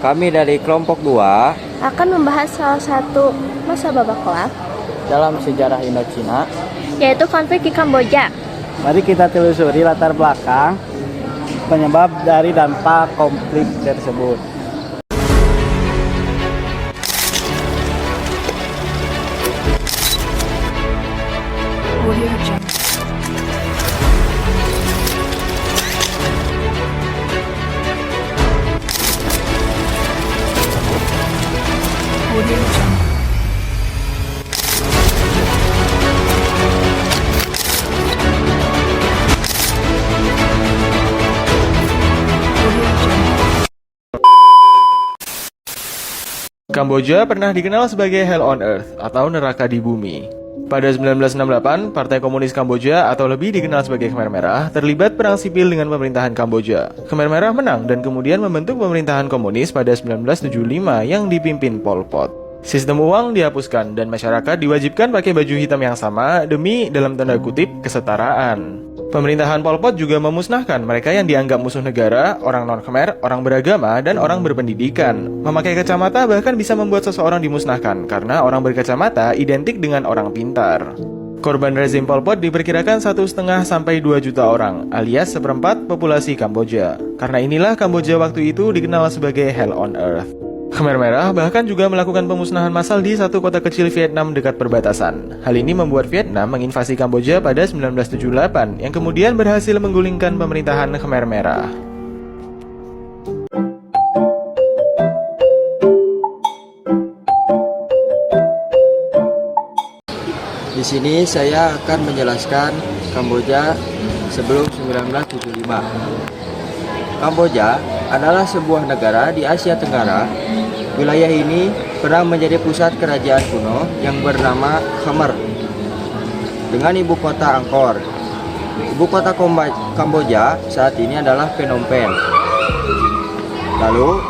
Kami dari kelompok 2 akan membahas salah satu masa babak kelak, dalam sejarah Indochina. yaitu konflik di Kamboja. Mari kita telusuri latar belakang penyebab dari dampak konflik tersebut. Kamboja pernah dikenal sebagai Hell on Earth atau neraka di bumi. Pada 1968, Partai Komunis Kamboja atau lebih dikenal sebagai Khmer Merah terlibat perang sipil dengan pemerintahan Kamboja. Khmer Merah menang dan kemudian membentuk pemerintahan komunis pada 1975 yang dipimpin Pol Pot. Sistem uang dihapuskan dan masyarakat diwajibkan pakai baju hitam yang sama demi, dalam tanda kutip, kesetaraan. Pemerintahan Pol Pot juga memusnahkan mereka yang dianggap musuh negara, orang non-Khmer, orang beragama, dan orang berpendidikan. Memakai kacamata bahkan bisa membuat seseorang dimusnahkan karena orang berkacamata identik dengan orang pintar. Korban rezim Pol Pot diperkirakan 1,5 sampai 2 juta orang, alias seperempat populasi Kamboja. Karena inilah Kamboja waktu itu dikenal sebagai Hell on Earth. Khmer Merah bahkan juga melakukan pemusnahan massal di satu kota kecil Vietnam dekat perbatasan. Hal ini membuat Vietnam menginvasi Kamboja pada 1978 yang kemudian berhasil menggulingkan pemerintahan Khmer Merah. Di sini saya akan menjelaskan Kamboja sebelum 1975. Kamboja adalah sebuah negara di Asia Tenggara. Wilayah ini pernah menjadi pusat kerajaan kuno yang bernama Khmer dengan ibu kota Angkor. Ibu kota Kamboja saat ini adalah Phnom Penh. Lalu,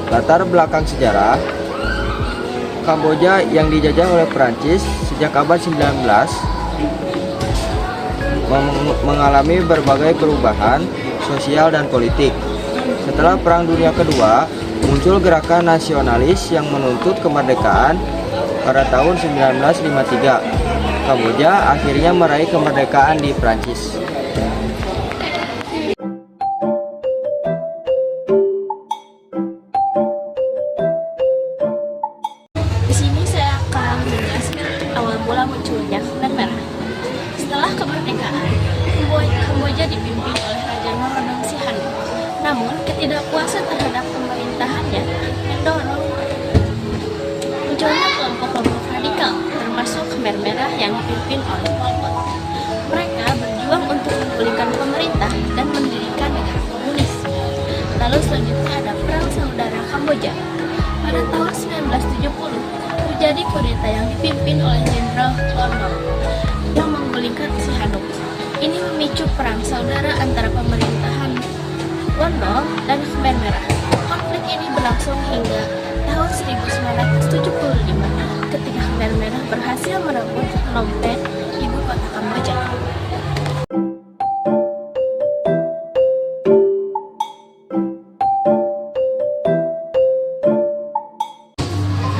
latar belakang sejarah Kamboja yang dijajah oleh Prancis sejak abad 19 mengalami berbagai perubahan sosial dan politik. Setelah Perang Dunia Kedua, muncul gerakan nasionalis yang menuntut kemerdekaan pada tahun 1953. Kamboja akhirnya meraih kemerdekaan di Prancis. Di sini saya akan menjelaskan awal mula munculnya Khmer Merah. Setelah kemerdekaan, Kamboja dipimpin oleh Raja Norodom Sihanouk. Namun, ketidakpuasan terhadap pemerintahannya mendorong munculnya kelompok-kelompok radikal, termasuk Khmer Merah yang dipimpin oleh Pol Pot. Mereka berjuang untuk memulihkan pemerintah dan mendirikan negara komunis. Lalu selanjutnya ada Perang Saudara Kamboja. Pada tahun 1970, terjadi kudeta yang dipimpin oleh Jenderal Lon Nol yang menggulingkan Sihanouk. Ini memicu perang saudara antara pemerintahan Lon Nol dan Khmer Merah. Konflik ini berlangsung hingga tahun 1975 ketika Khmer Merah berhasil merebut Phnom Penh, ibu kota Kamboja.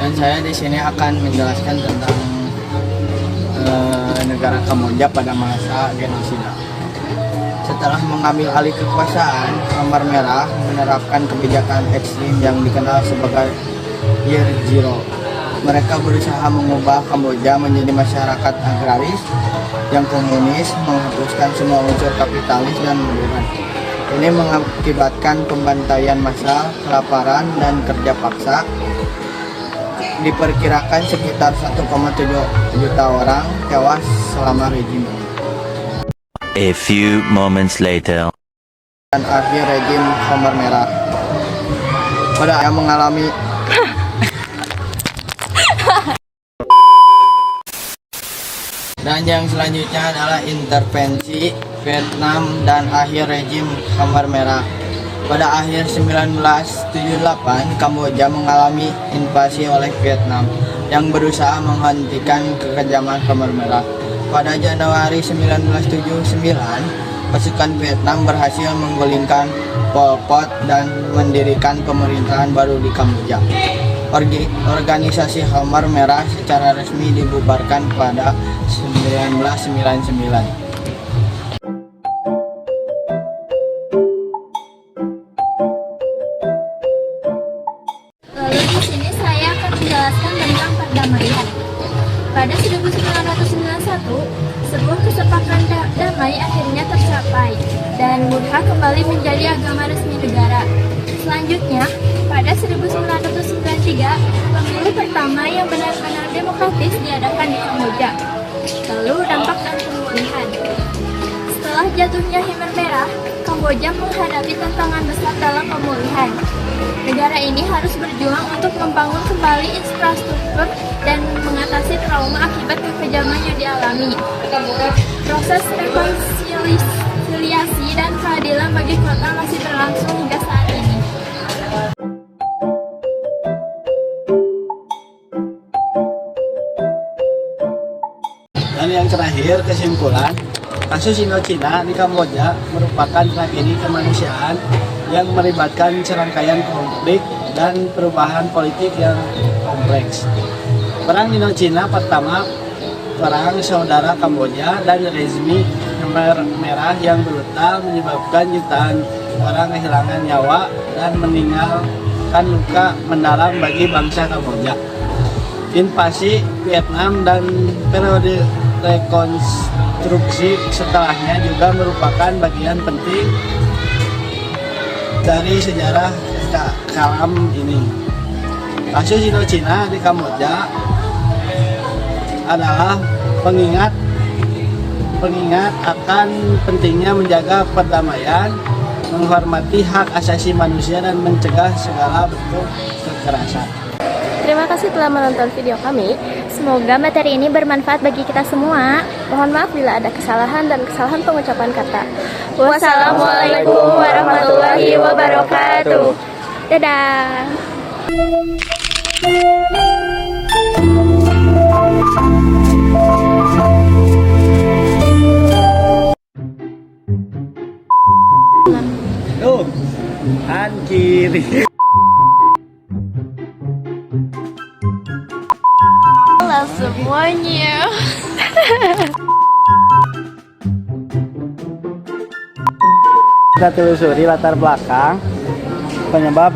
Dan saya di sini akan menjelaskan tentang negara Kamboja pada masa genosida. Setelah mengambil alih kekuasaan, Khmer Merah menerapkan kebijakan ekstrim yang dikenal sebagai Year Zero. Mereka berusaha mengubah Kamboja menjadi masyarakat agraris yang komunis, menghapuskan semua unsur kapitalis dan modern. Ini mengakibatkan pembantaian massal, kelaparan, dan kerja paksa. Diperkirakan sekitar 1,7 juta orang tewas selama rejim. A few moments later. Dan akhir rejim Khmer Merah. Pada yang mengalami dan yang selanjutnya adalah intervensi Vietnam dan akhir rejim Khmer Merah. Pada akhir 1978, Kamboja mengalami invasi oleh Vietnam yang berusaha menghentikan kekejaman Khmer Merah. Pada Januari 1979, pasukan Vietnam berhasil menggulingkan Pol Pot dan mendirikan pemerintahan baru di Kamboja. Organisasi Khmer Merah secara resmi dibubarkan pada 1999. Lalu di sini saya akan menjelaskan tentang perdamaian. Pada 1991, sebuah kesepakatan damai akhirnya tercapai dan Buddha kembali menjadi agama resmi negara. Selanjutnya, pada 1993, pemilu pertama yang benar-benar demokratis diadakan di Kamboja. Lalu dampak dan pemulihan. Setelah jatuhnya Khmer Merah, Kamboja menghadapi tantangan besar dalam pemulihan. Negara ini harus berjuang untuk membangun kembali infrastruktur dan mengatasi trauma akibat kekejaman yang dialami. Proses rekonsiliasi dan keadilan bagi kota masih berlangsung hingga saat ini. Dan yang terakhir, kesimpulan, kasus Indochina di Kamboja merupakan tragedi kemanusiaan yang melibatkan serangkaian konflik dan perubahan politik yang kompleks. Perang Indochina pertama, perang saudara Kamboja dan rezim Khmer Merah yang brutal menyebabkan jutaan orang kehilangan nyawa dan meninggalkan luka mendalam bagi bangsa Kamboja. Invasi Vietnam dan periode rekonstruksi setelahnya juga merupakan bagian penting dari sejarah kelam ini. Kasus Indochina di Kamboja adalah pengingat akan pentingnya menjaga perdamaian, menghormati hak asasi manusia dan mencegah segala bentuk kekerasan. Terima kasih telah menonton video kami. Semoga materi ini bermanfaat bagi kita semua. Mohon maaf bila ada kesalahan dan kesalahan pengucapan kata. Wassalamualaikum warahmatullahi wabarakatuh. Dadah. Tuh, kan kiri. Halo semuanya. Kita telusuri latar belakang penyebab